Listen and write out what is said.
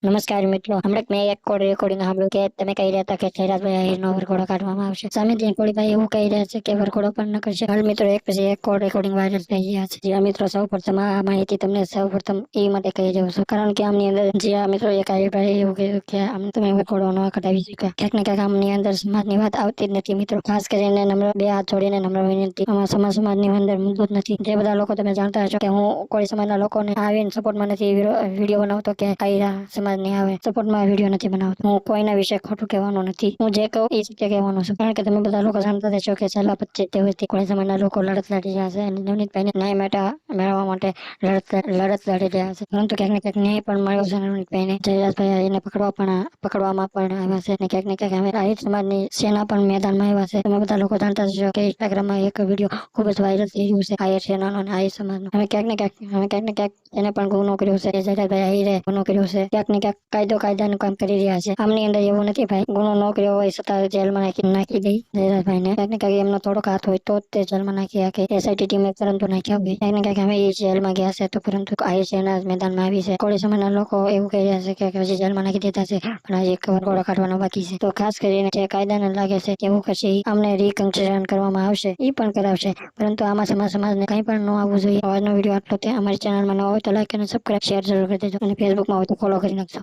નમસ્કાર મિત્રો, હમણાં મેં એક કોડ રેકોર્ડિંગ સાંભળ્યું કે તમે કહી રહ્યા હતા કે જયરાજભાઈ આહિરનો વરઘોડો કાઢવામાં આવશે. સામેથી કોળીભાઈ એવું કહી રહ્યા છે કે વરઘોડો પણ ન કરશે. હાલ મિત્રો એક પછી એક કોડ રેકોર્ડિંગ વાયરલ થઈ રહ્યા છે. જ્યાં મિત્રો સૌપ્રથમ આ માહિતી તમને સૌપ્રથમ એ માટે કહી રહ્યો છું, કારણ કે આમની અંદર જ્યાં મિત્રો એક આહિરભાઈ એવું કહ્યું કે આમ તમે વરઘોડો ન કઢાવી શક્યા. ક્યાંક ને ક્યાંક આમની અંદર સમાજની વાત આવતી જ નથી મિત્રો. ખાસ કરીને નમ્ર બે હાથ જોડીને નમ્ર વિનંતી, આમાં સમાજની અંદર મુદ્દો જ નથી. જે બધા લોકો તમે જાણતા હશો કે હું કોળી સમાજના લોકોને આવીને સપોર્ટમાં નથી વિડીયો બનાવતો કે આહિરા સમાજની આવે સપોર્ટમાં વિડીયો નથી બનાવતો. હું કોઈના વિશે ખોટું કહેવાનું નથી. હું જે કહું એ સત્ય કહેવાનું છું, કારણ કે તમે બધા લોકો જાણતા હશો કે છેલ્લા 25 વર્ષથી કોળી સમાજના લોકો લડત લડી રહ્યા છે અને નવનીતભાઈને ન્યાય મેળવવા માટે લડત લડી રહ્યા છે. પરંતુ ક્યાંક ને ક્યાંક ન્યાય પણ મળ્યો છે નવનીતભાઈને. જયરાજભાઈ એને પકડવામાં પણ આવ્યા છે અને ક્યાંક ને ક્યાંક હવે આહિર સમાજની સેના પણ મેદાનમાં આવ્યા છે. તમે બધા લોકો જાણતા હશો કે ઇન્સ્ટાગ્રામમાં એક વિડીયો ખૂબ જ વાયરલ થઈ રહ્યું છે આહિર સેનાનો અને આહિર સમાજનો. હવે ક્યાંક ને ક્યાંક એને પણ ગુનો કર્યો છે. જયરાજભાઈ આહિરે ગુનો કર્યો છે. ક્યાંક ને ક્યાંક કાયદાનું કામ કરી રહ્યા છે. આમની અંદર એવું નથી ભાઈ, ગુનો ન કર્યો હોય છતાં જેલમાં નાખી દઈ જયરાજભાઈને. ક્યાંક ને ક્યાંક એમનો થોડોક હાથ હોય તો જ તે જેલમાં નાખી શકે. એસઆઈટી ટીમે પરંતુ નાખ્યા હોય. ક્યાંક ને ક્યાંક હવે એ જેલમાં ગયા છે તો પરંતુ આહિર સેના મેદાનમાં આવી છે. કોળી સમાજના લોકો એવું કહી રહ્યા છે કે હજી જેલમાં નાખી દીધા છે પણ હજી વરઘોડો કાઢવાનો બાકી છે. તો ખાસ કરીને જે કાયદાને લાગે છે એવું કરશે, અમને રિકન્સિડર કરવામાં આવશે, એ પણ કરાવશે. પરંતુ આમાં સમાજને કંઈ પણ ન આવવું જોઈએ. આજનો વિડીયો આટલો. અમારી ચેનલમાં ન હોય તો લાઈક અને સબસ્ક્રાઇબ શેર જરૂર કરી દેજો અને ફેસબુકમાં હોય તો ફોલો કરી નાખજો.